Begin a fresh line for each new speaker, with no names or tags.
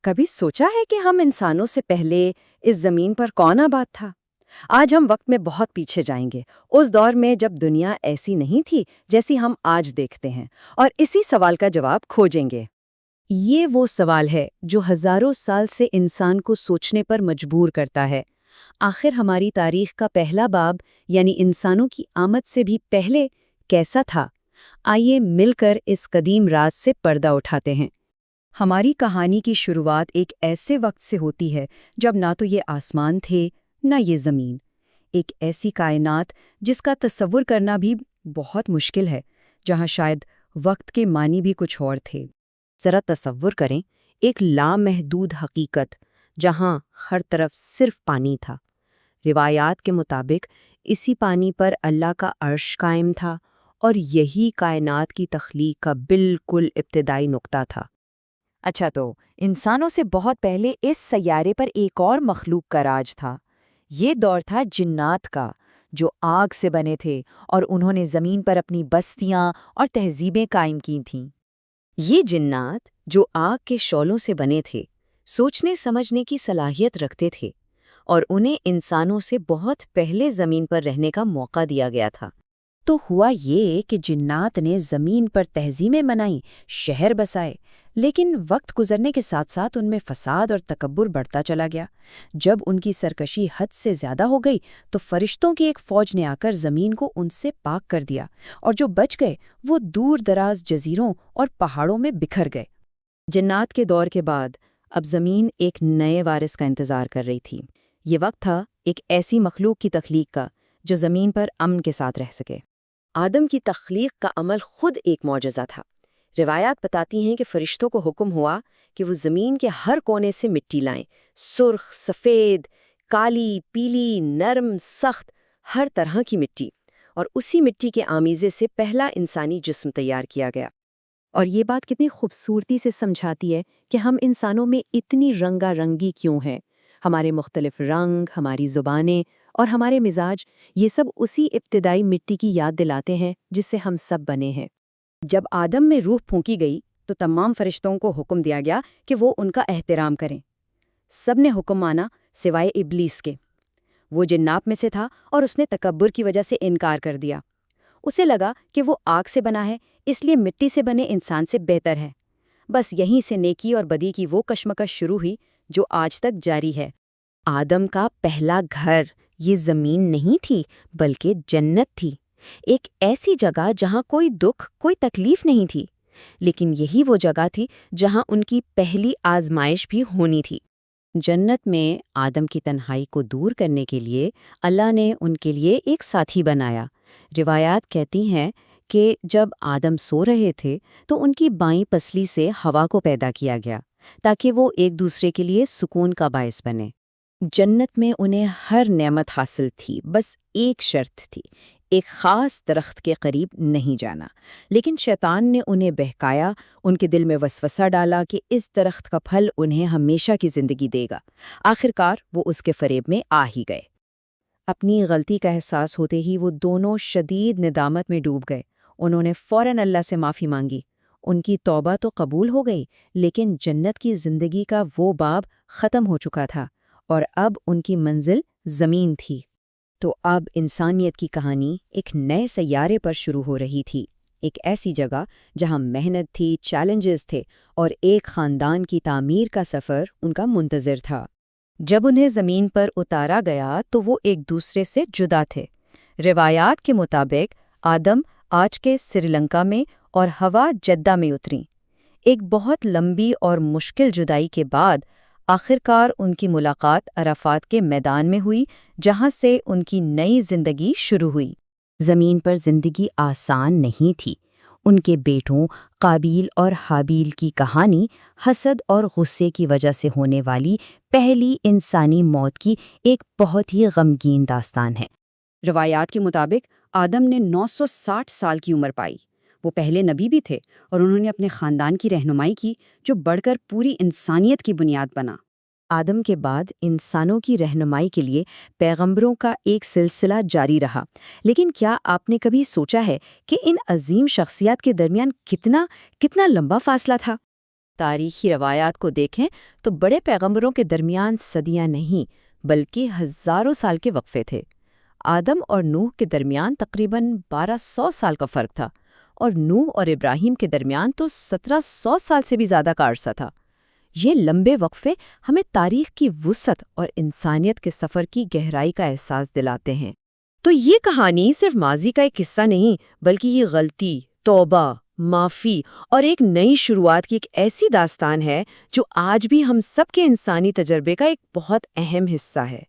کبھی سوچا ہے کہ ہم انسانوں سے پہلے اس زمین پر کون آباد تھا؟ آج ہم وقت میں بہت پیچھے جائیں گے، اس دور میں جب دنیا ایسی نہیں تھی جیسی ہم آج دیکھتے ہیں، اور اسی سوال کا جواب کھوجیں گے۔
یہ وہ سوال ہے جو ہزاروں سال سے انسان کو سوچنے پر مجبور کرتا ہے۔ آخر ہماری تاریخ کا پہلا باب یعنی انسانوں کی آمد سے بھی پہلے کیسا تھا؟ آئیے مل کر اس قدیم راز سے پردہ اٹھاتے ہیں۔
ہماری کہانی کی شروعات ایک ایسے وقت سے ہوتی ہے جب نہ تو یہ آسمان تھے نہ یہ زمین، ایک ایسی کائنات جس کا تصور کرنا بھی بہت مشکل ہے، جہاں شاید وقت کے معنی بھی کچھ اور تھے۔ ذرا تصور کریں ایک لامحدود حقیقت جہاں ہر طرف صرف پانی تھا۔ روایات کے مطابق اسی پانی پر اللہ کا عرش قائم تھا، اور یہی کائنات کی تخلیق کا بالکل ابتدائی نقطہ تھا۔
اچھا، تو انسانوں سے بہت پہلے اس سیارے پر ایک اور مخلوق کا راج تھا۔ یہ دور تھا جنات کا، جو آگ سے بنے تھے اور انہوں نے زمین پر اپنی بستیاں اور تہذیبیں قائم کی تھیں۔
یہ جنات جو آگ کے شعلوں سے بنے تھے، سوچنے سمجھنے کی صلاحیت رکھتے تھے، اور انہیں انسانوں سے بہت پہلے زمین پر رہنے کا موقع دیا گیا تھا۔ تو ہوا یہ کہ جنات نے زمین پر تہذیبیں بنائیں، شہر بسائے، لیکن وقت گزرنے کے ساتھ ساتھ ان میں فساد اور تکبر بڑھتا چلا گیا۔ جب ان کی سرکشی حد سے زیادہ ہو گئی تو فرشتوں کی ایک فوج نے آ کر زمین کو ان سے پاک کر دیا، اور جو بچ گئے وہ دور دراز جزیروں اور پہاڑوں میں بکھر گئے۔ جنات کے دور کے بعد اب زمین ایک نئے وارث کا انتظار کر رہی تھی۔ یہ وقت تھا ایک ایسی مخلوق کی تخلیق کا جو زمین پر امن کے ساتھ رہ سکے۔ آدم کی تخلیق کا عمل خود ایک معجزہ تھا۔ روایات بتاتی ہیں کہ فرشتوں کو حکم ہوا کہ وہ زمین کے ہر کونے سے مٹی لائیں، سرخ، سفید، کالی، پیلی، نرم، سخت، ہر طرح کی مٹی، اور اسی مٹی کے آمیزے سے پہلا انسانی جسم تیار کیا گیا۔
اور یہ بات کتنی خوبصورتی سے سمجھاتی ہے کہ ہم انسانوں میں اتنی رنگا رنگی کیوں ہے۔ ہمارے مختلف رنگ، ہماری زبانیں اور ہمارے مزاج، یہ سب اسی ابتدائی مٹی کی یاد دلاتے ہیں جس سے ہم سب بنے ہیں۔
جب آدم میں روح پھونکی گئی تو تمام فرشتوں کو حکم دیا گیا کہ وہ ان کا احترام کریں۔ سب نے حکم مانا سوائے ابلیس کے۔ وہ جنات میں سے تھا اور اس نے تکبر کی وجہ سے انکار کر دیا۔ اسے لگا کہ وہ آگ سے بنا ہے، اس لیے مٹی سے بنے انسان سے بہتر ہے۔ بس یہیں سے نیکی اور بدی کی وہ کشمکش شروع ہوئی جو آج تک جاری ہے۔ آدم کا پہلا گھر یہ زمین نہیں تھی بلکہ جنت تھی، ایک ایسی جگہ جہاں کوئی دکھ، کوئی تکلیف نہیں تھی، لیکن یہی وہ جگہ تھی جہاں ان کی پہلی آزمائش بھی ہونی تھی۔ جنت میں آدم کی تنہائی کو دور کرنے کے لیے اللہ نے ان کے لیے ایک ساتھی بنایا۔ روایات کہتی ہیں کہ جب آدم سو رہے تھے تو ان کی بائیں پسلی سے ہوا کو پیدا کیا گیا تاکہ وہ ایک دوسرے کے لیے سکون کا باعث بنے۔ جنت میں انہیں ہر نعمت حاصل تھی، بس ایک شرط تھی، ایک خاص درخت کے قریب نہیں جانا۔ لیکن شیطان نے انہیں بہکایا، ان کے دل میں وسوسہ ڈالا کہ اس درخت کا پھل انہیں ہمیشہ کی زندگی دے گا۔ آخرکار وہ اس کے فریب میں آ ہی گئے۔ اپنی غلطی کا احساس ہوتے ہی وہ دونوں شدید ندامت میں ڈوب گئے۔ انہوں نے فوراً اللہ سے معافی مانگی۔ ان کی توبہ تو قبول ہو گئی، لیکن جنت کی زندگی کا وہ باب ختم ہو چکا تھا، اور اب ان کی منزل زمین تھی۔ تو اب انسانیت کی کہانی ایک نئے سیارے پر شروع ہو رہی تھی، ایک ایسی جگہ جہاں محنت تھی، چیلنجز تھے، اور ایک خاندان کی تعمیر کا سفر ان کا منتظر تھا۔ جب انہیں زمین پر اتارا گیا تو وہ ایک دوسرے سے جدا تھے۔ روایات کے مطابق آدم آج کے سری لنکا میں اور ہوا جدہ میں اتریں۔ ایک بہت لمبی اور مشکل جدائی کے بعد آخرکار ان کی ملاقات عرفات کے میدان میں ہوئی، جہاں سے ان کی نئی زندگی شروع ہوئی۔ زمین پر زندگی آسان نہیں تھی۔ ان کے بیٹوں قابیل اور حابیل کی کہانی حسد اور غصے کی وجہ سے ہونے والی پہلی انسانی موت کی ایک بہت ہی غمگین داستان ہے۔ روایات کے مطابق آدم نے 960 سال کی عمر پائی۔ وہ پہلے نبی بھی تھے اور انہوں نے اپنے خاندان کی رہنمائی کی، جو بڑھ کر پوری انسانیت کی بنیاد بنا۔ آدم کے بعد انسانوں کی رہنمائی کے لیے پیغمبروں کا ایک سلسلہ جاری رہا، لیکن کیا آپ نے کبھی سوچا ہے کہ ان عظیم شخصیات کے درمیان کتنا لمبا فاصلہ تھا؟
تاریخی روایات کو دیکھیں تو بڑے پیغمبروں کے درمیان صدیاں نہیں بلکہ ہزاروں سال کے وقفے تھے۔ آدم اور نوح کے درمیان تقریباً 1200 سال کا فرق تھا، اور نوح اور ابراہیم کے درمیان تو 1700 سال سے بھی زیادہ کا عرصہ تھا۔ یہ لمبے وقفے ہمیں تاریخ کی وسعت اور انسانیت کے سفر کی گہرائی کا احساس دلاتے ہیں۔ تو یہ کہانی صرف ماضی کا ایک قصہ نہیں، بلکہ یہ غلطی، توبہ، معافی اور ایک نئی شروعات کی ایک ایسی داستان ہے جو آج بھی ہم سب کے انسانی تجربے کا ایک بہت اہم حصہ ہے۔